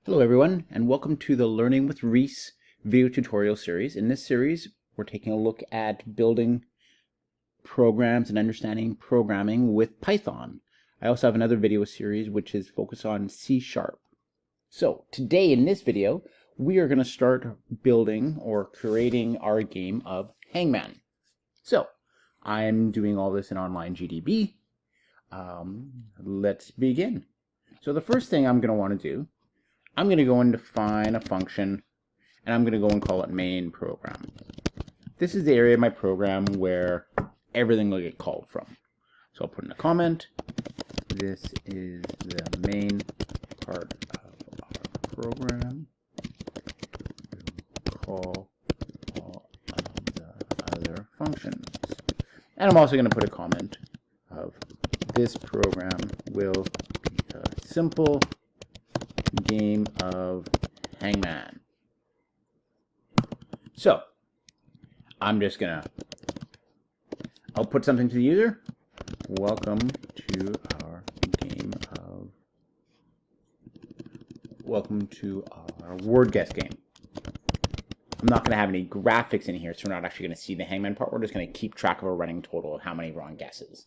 Hello everyone, and welcome to the Learning with Reese video tutorial series. In this series, we're taking a look at building programs and understanding programming with Python. I also have another video series which is focused on C#. So today in this video, we are going to start building or creating our game of Hangman. So I'm doing all this in online GDB. Let's begin. So the first thing I'm going to want to do, I'm going to go and define a function, and I'm going to go and call it main program. This is the area of my program where everything will get called from. So I'll put in a comment. This is the main part of our program. We'll call all of the other functions. And I'm also going to put a comment of this program will be a simple game of Hangman. So I'm just gonna put something to the user. Welcome to our word guess game. I'm not gonna have any graphics in here, so we're not actually gonna see the Hangman part. We're just gonna keep track of a running total of how many wrong guesses.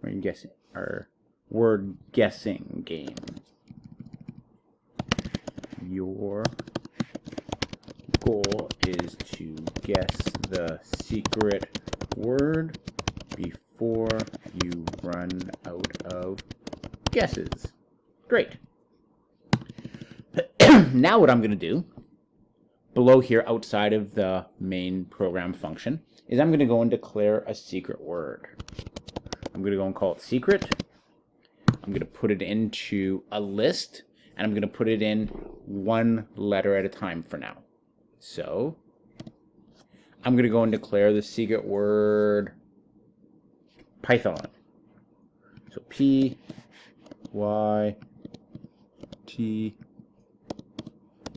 We're gonna guess our word guessing game. Your goal is to guess the secret word before you run out of guesses. Great. Now what I'm going to do, below here outside of the main program function, is I'm going to go and declare a secret word. I'm going to go and call it secret. I'm going to put it into a list, and I'm going to put it in one letter at a time for now. So I'm going to go and declare the secret word Python. So P, Y, T,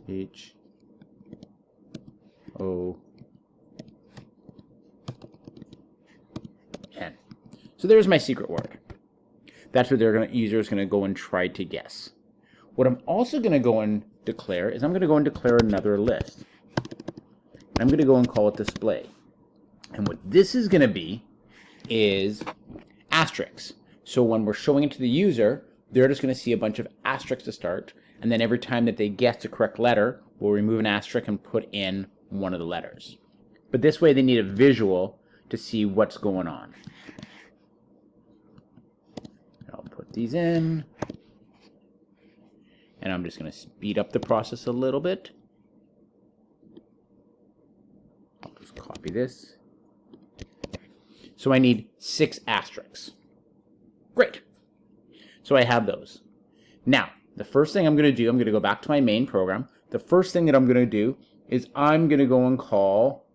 H, O, N. So there's my secret word. That's what user is going to go and try to guess. What I'm also going to go and declare is I'm going to go and declare another list. I'm going to go and call it display. And what this is going to be is asterisks. So when we're showing it to the user, they're just going to see a bunch of asterisks to start. And then every time that they guess the correct letter, we'll remove an asterisk and put in one of the letters. But this way they need a visual to see what's going on. I'll put these in. And I'm just going to speed up the process a little bit. I'll just copy this. So I need 6 asterisks. Great. So I have those. Now, the first thing I'm going to do, I'm going to go back to my main program. The first thing that I'm going to do is I'm going to go and call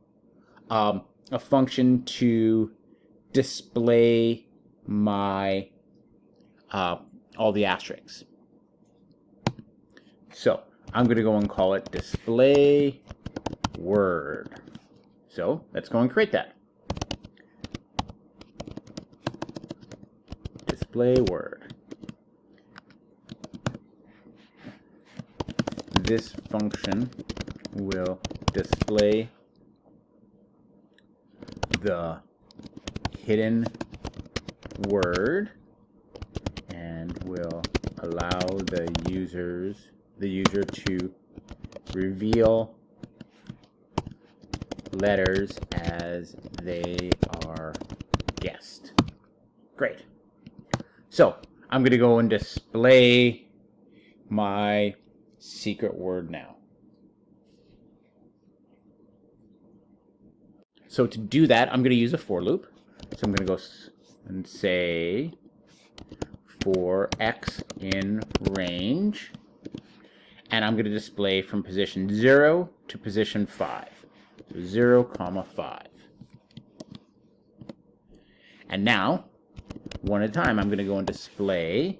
a function to display my all the asterisks. So I'm going to go and call it display word. So let's go and create that. Display word. This function will display the hidden word and will allow the user to reveal letters as they are guessed. Great. So I'm going to go and display my secret word now. So to do that, I'm going to use a for loop. So I'm going to go and say for x in range. And I'm going to display from position 0 to position 5. So 0, 5. And now, one at a time, I'm going to go and display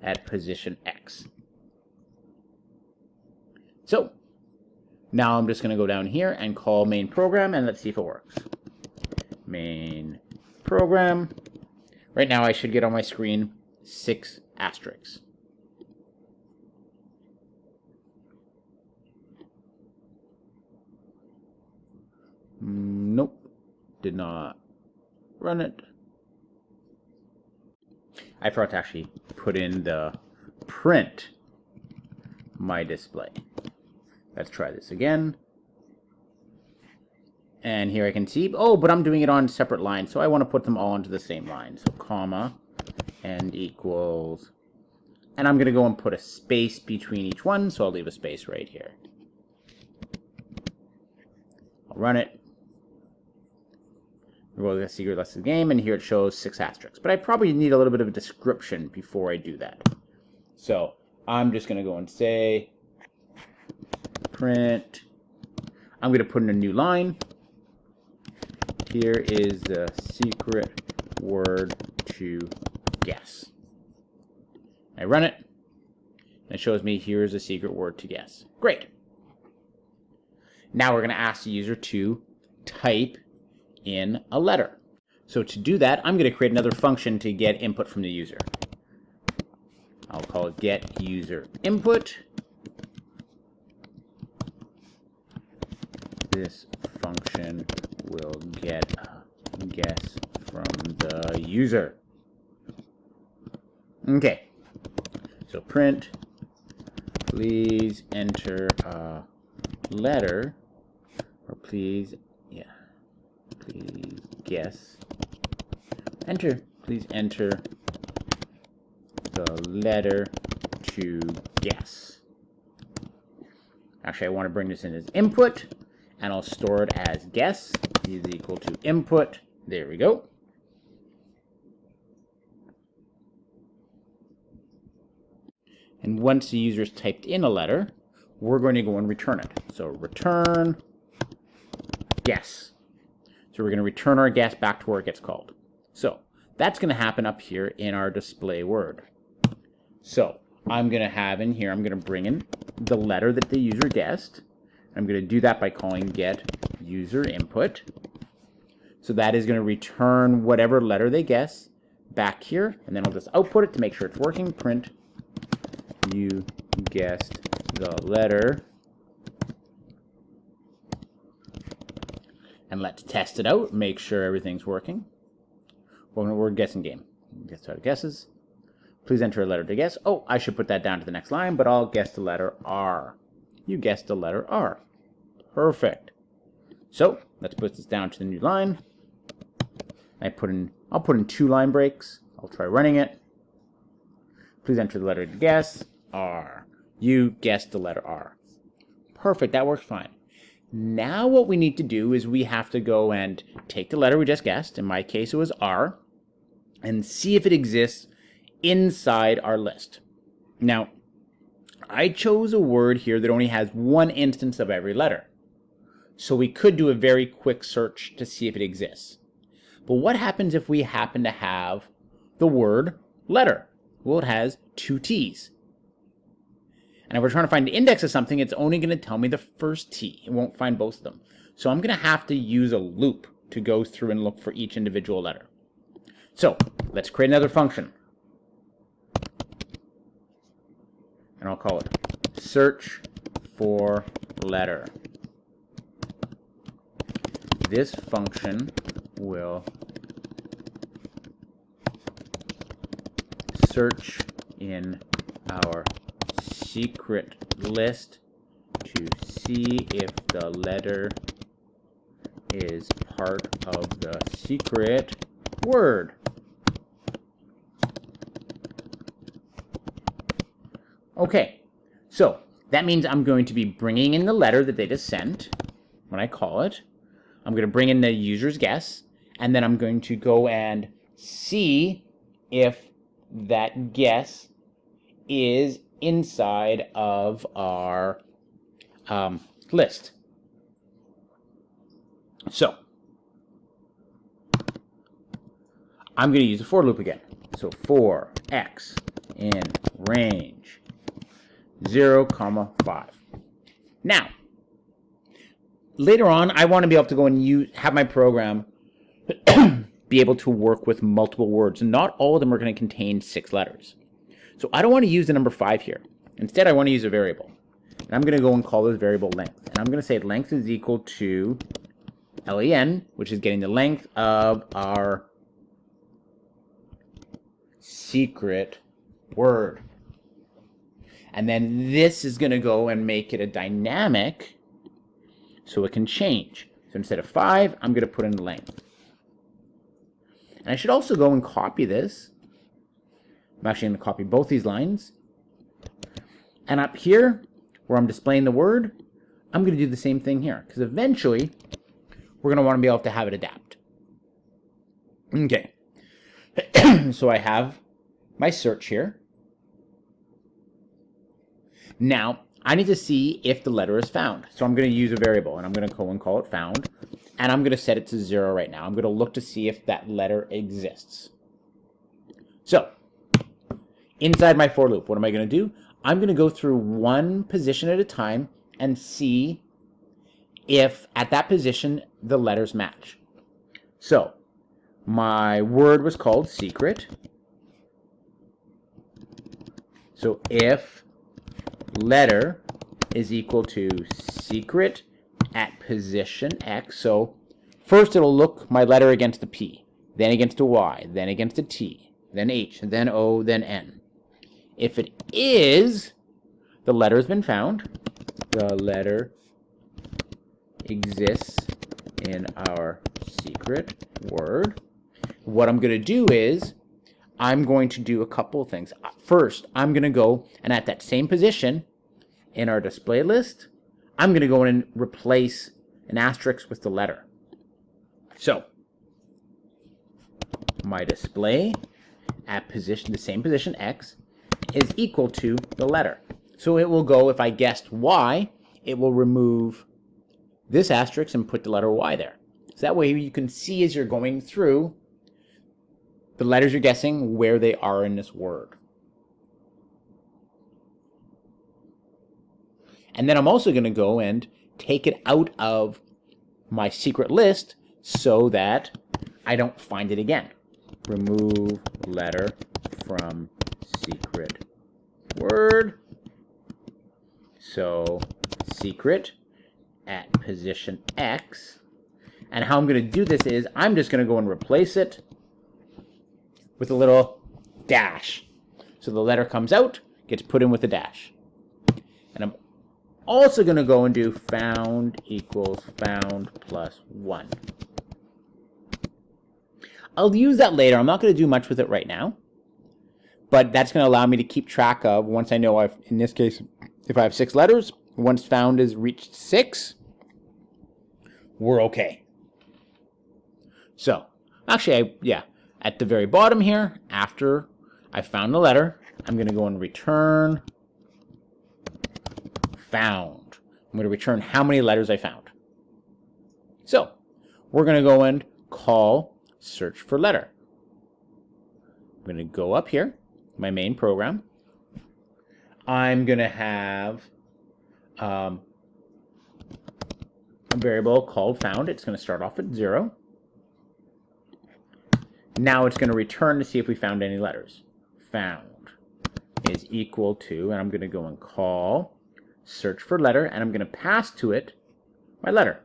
at position x. So now I'm just going to go down here and call main program, and let's see if it works. Main program. Right now I should get on my screen 6 asterisks. did not run it. I forgot to actually put in the print my display. Let's try this again. And here I can see, oh, but I'm doing it on separate lines, so I want to put them all into the same line. So comma and equals, and I'm going to go and put a space between each one, so I'll leave a space right here. I'll run it. We'll go to the secret list of the game, and here it shows 6 asterisks. But I probably need a little bit of a description before I do that. So I'm just going to go and say print. I'm going to put in a new line. Here is the secret word to guess. I run it, and it shows me here's a secret word to guess. Great. Now we're going to ask the user to type in a letter. So to do that, I'm going to create another function to get input from the user. I'll call it get user input. This function will get a guess from the user. Okay, so print, please enter a letter, or please guess, please enter the letter to guess. Actually, I want to bring this in as input, and I'll store it as guess is equal to input. There we go. And once the user's typed in a letter, we're going to go and return it. So return guess. So we're going to return our guess back to where it gets called. So that's going to happen up here in our display word. So I'm going to have in here, I'm going to bring in the letter that the user guessed. I'm going to do that by calling get user input. So that is going to return whatever letter they guess back here, and then I'll just output it to make sure it's working. Print you guessed the letter. And let's test it out, make sure everything's working. Word guessing game. Guess how it guesses. Please enter a letter to guess. Oh, I should put that down to the next line, but I'll guess the letter R. You guessed the letter R. Perfect. So let's put this down to the new line. I'll put in 2 line breaks. I'll try running it. Please enter the letter to guess. R. You guessed the letter R. Perfect, that works fine. Now what we need to do is we have to go and take the letter we just guessed, in my case it was R, and see if it exists inside our list. Now, I chose a word here that only has 1 instance of every letter. So we could do a very quick search to see if it exists. But what happens if we happen to have the word letter? Well, it has 2 T's. And if we're trying to find the index of something, it's only going to tell me the first T. It won't find both of them. So I'm going to have to use a loop to go through and look for each individual letter. So let's create another function. And I'll call it search for letter. This function will search in our secret list to see if the letter is part of the secret word. Okay, so that means I'm going to be bringing in the letter that they just sent when I call it. I'm going to bring in the user's guess, and then I'm going to go and see if that guess is inside of our list. So I'm going to use a for loop again. So for x in range 0, 5. Now, later on, I want to be able to go and have my program be able to work with multiple words, and not all of them are going to contain 6 letters. So I don't want to use the number 5 here. Instead, I want to use a variable. And I'm going to go and call this variable length. And I'm going to say length is equal to len, which is getting the length of our secret word. And then this is going to go and make it a dynamic so it can change. So instead of 5, I'm going to put in length. And I should also go and copy this. I'm actually going to copy both these lines. And up here, where I'm displaying the word, I'm going to do the same thing here. Because eventually, we're going to want to be able to have it adapt. Okay. So I have my search here. Now, I need to see if the letter is found. So I'm going to use a variable, and I'm going to go and call it found. And I'm going to set it to 0 right now. I'm going to look to see if that letter exists. So, inside my for loop, what am I going to do? I'm going to go through one position at a time and see if at that position the letters match. So, my word was called secret. So if letter is equal to secret at position X, so first it'll look my letter against a P, then against a Y, then against a T, then H, then O, then N. If it is, the letter has been found. The letter exists in our secret word. What I'm going to do is I'm going to do a couple of things. First, I'm going to go and at that same position in our display list, I'm going to go in and replace an asterisk with the letter. So, my display at position, the same position X, is equal to the letter. So it will go, if I guessed Y, it will remove this asterisk and put the letter Y there. So that way you can see as you're going through the letters you're guessing where they are in this word. And then I'm also going to go and take it out of my secret list so that I don't find it again. Remove letter from secret word. So secret at position X. And how I'm going to do this is I'm just going to go and replace it with a little dash. So the letter comes out, gets put in with a dash. And I'm also going to go and do found equals found plus 1. I'll use that later. I'm not going to do much with it right now. But that's going to allow me to keep track of, once I know I've, in this case, if I have 6 letters, once found has reached 6, we're okay. So, actually, at the very bottom here, after I found the letter, I'm going to go and return found. I'm going to return how many letters I found. So, we're going to go and call search for letter. I'm going to go up here, my main program. I'm going to have a variable called found. It's going to start off at 0. Now it's going to return to see if we found any letters. Found is equal to, and I'm going to go and call search for letter, and I'm going to pass to it my letter.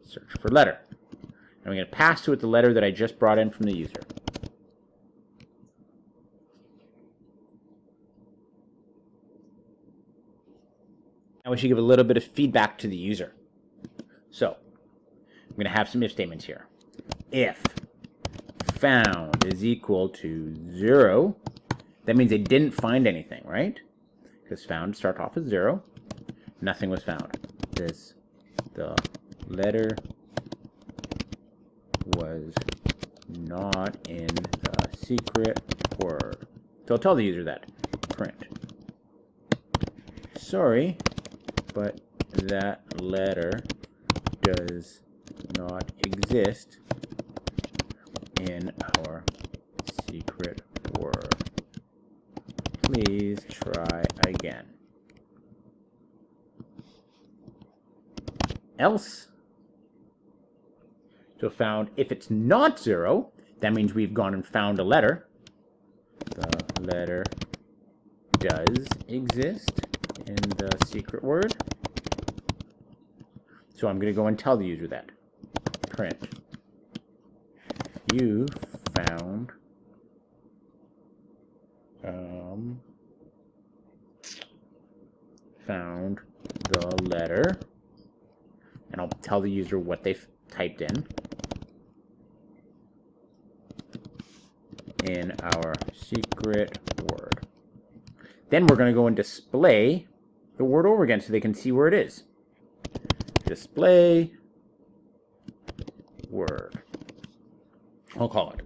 Search for letter. And I'm going to pass to it the letter that I just brought in from the user. Now we should give a little bit of feedback to the user. So, I'm going to have some if statements here. If found is equal to 0, that means they didn't find anything, right? Because found start off as 0. Nothing was found. The letter was not in the secret word. So I'll tell the user that. Print. Sorry, but that letter does not exist in our secret word. Please try again. Else. So found, if it's not 0, that means we've gone and found a letter. The letter does exist in the secret word. So I'm going to go and tell the user that. Print. You found the letter, and I'll tell the user what they've typed in our secret word. Then we're going to go and display the word over again so they can see where it is. Display word, I'll call it.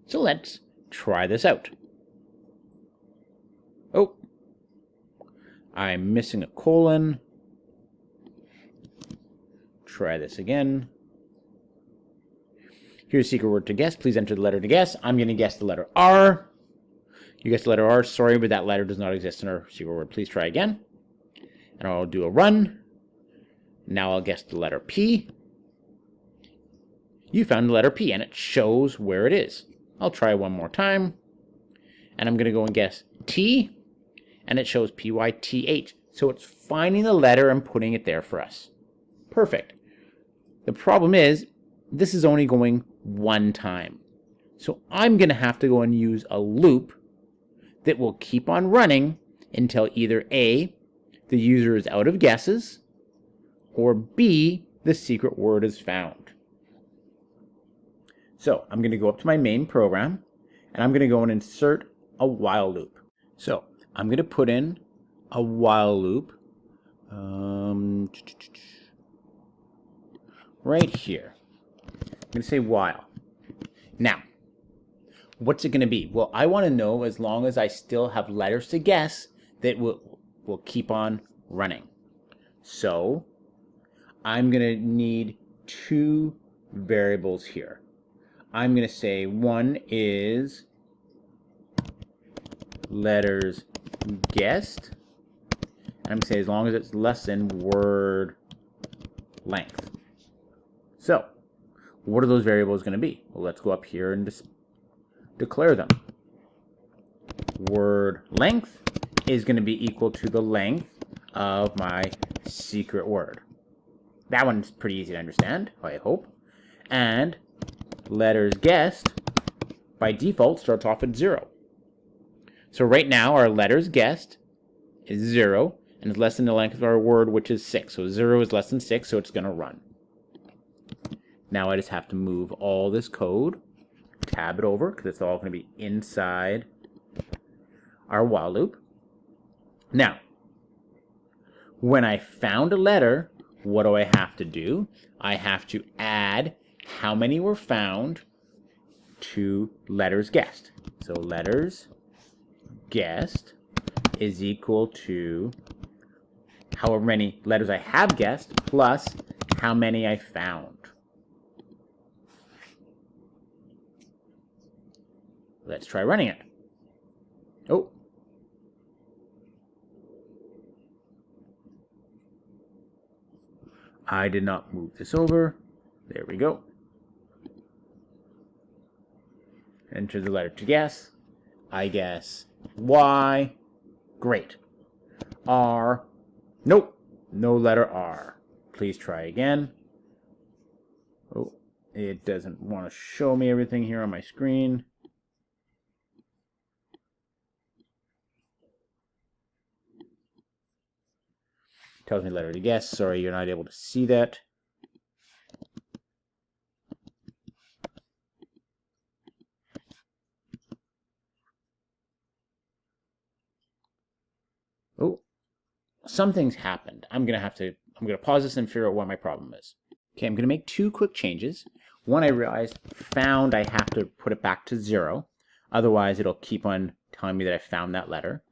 So let's try this out. Oh, I'm missing a colon. Try this again. Here's a secret word to guess. Please enter the letter to guess. I'm going to guess the letter R. You guessed the letter R. Sorry, but that letter does not exist in our secret word. Please try again. And I'll do a run. Now I'll guess the letter P. You found the letter P, and it shows where it is. I'll try one more time. And I'm going to go and guess T. And it shows P-Y-T-H. So it's finding the letter and putting it there for us. Perfect. The problem is, this is only going one time. So I'm going to have to go and use a loop that will keep on running until either A, the user is out of guesses, or B, the secret word is found. So I'm going to go up to my main program, and I'm going to go and insert a while loop. So I'm going to put in a while loop right here. I'm going to say while. Now, what's it going to be? Well, I want to know, as long as I still have letters to guess, that will keep on running. So I'm going to need two variables here. I'm going to say one is letters guessed, and I'm going to say as long as it's less than word length. So what are those variables going to be? Well, let's go up here and declare them. Word length is going to be equal to the length of my secret word. That one's pretty easy to understand, I hope. And letters guessed, by default, starts off at 0. So right now, our letters guessed is 0, and is less than the length of our word, which is 6. So 0 is less than 6, so it's going to run. Now I just have to move all this code, tab it over, because it's all going to be inside our while loop. Now, when I found a letter, what do I have to do? I have to add how many were found to letters guessed. So letters guessed is equal to however many letters I have guessed plus how many I found. Let's try running it. Oh. I did not move this over. There we go. Enter the letter to guess. I guess Y. Great. R. Nope. No letter R. Please try again. Oh, it doesn't want to show me everything here on my screen. Tells me letter to guess. Sorry, you're not able to see that. Oh, something's happened. I'm gonna pause this and figure out what my problem is. Okay, I'm gonna make two quick changes. One, I realized found, I have to put it back to 0. Otherwise, it'll keep on telling me that I found that letter.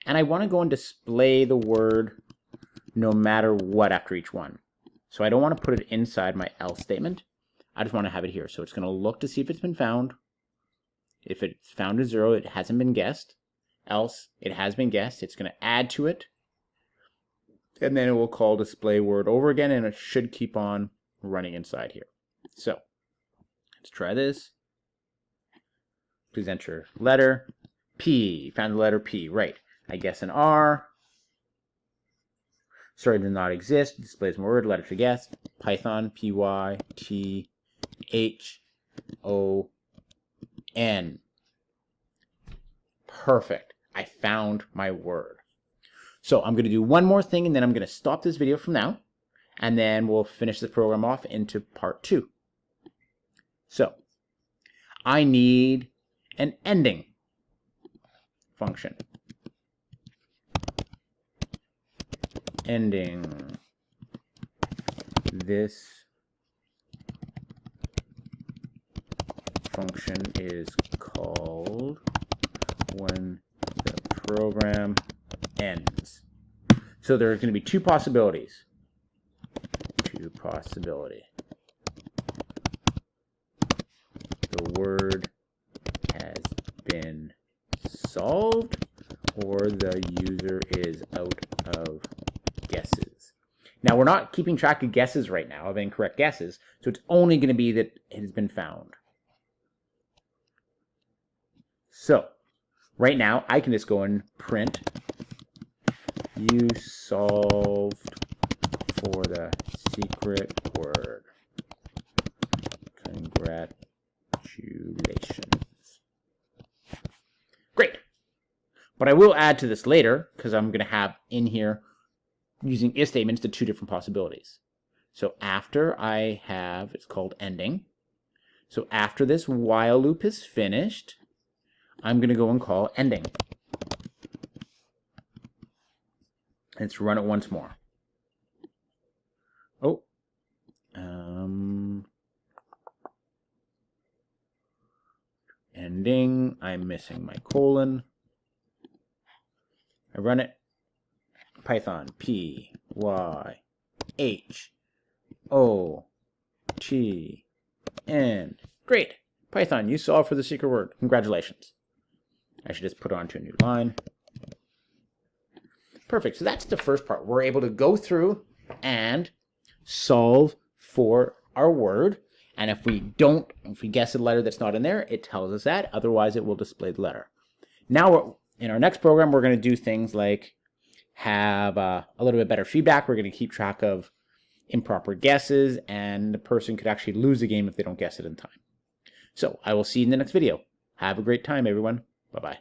And I want to go and display the word no matter what after each one. So I don't want to put it inside my else statement. I just want to have it here. So it's going to look to see if it's been found. If it's found as 0, it hasn't been guessed. Else, it has been guessed. It's going to add to it. And then it will call display word over again, and it should keep on running inside here. So let's try this. Please enter letter P. Found the letter P. Right. I guess an R. Sorry, does not exist. Displays my word, letter to guess. Python, Python. Perfect. I found my word. So I'm going to do one more thing, and then I'm going to stop this video from now, and then we'll finish the program off into part 2. So I need an ending function. Ending. This function is called when the program ends. So there are going to be two possibilities. The word has been solved, or the user is out of guesses. Now, we're not keeping track of guesses right now, of incorrect guesses, so it's only going to be that it has been found. So, right now, I can just go and print, you solved for the secret word. Congratulations. Great. But I will add to this later, because I'm going to have in here, using if statements, the two different possibilities. So after I have, it's called ending. So after this while loop is finished, I'm going to go and call ending. Let's run it once more. Oh. Ending. I'm missing my colon. I run it. Python Python. Great. Python, you solved for the secret word. Congratulations. I should just put it onto a new line. Perfect. So that's the first part. We're able to go through and solve for our word. And if we guess a letter that's not in there, it tells us that. Otherwise, it will display the letter. Now, in our next program, we're going to do things like have a little bit better feedback. We're going to keep track of improper guesses, and the person could actually lose the game if they don't guess it in time. So I will see you in the next video. Have a great time, everyone. Bye-bye.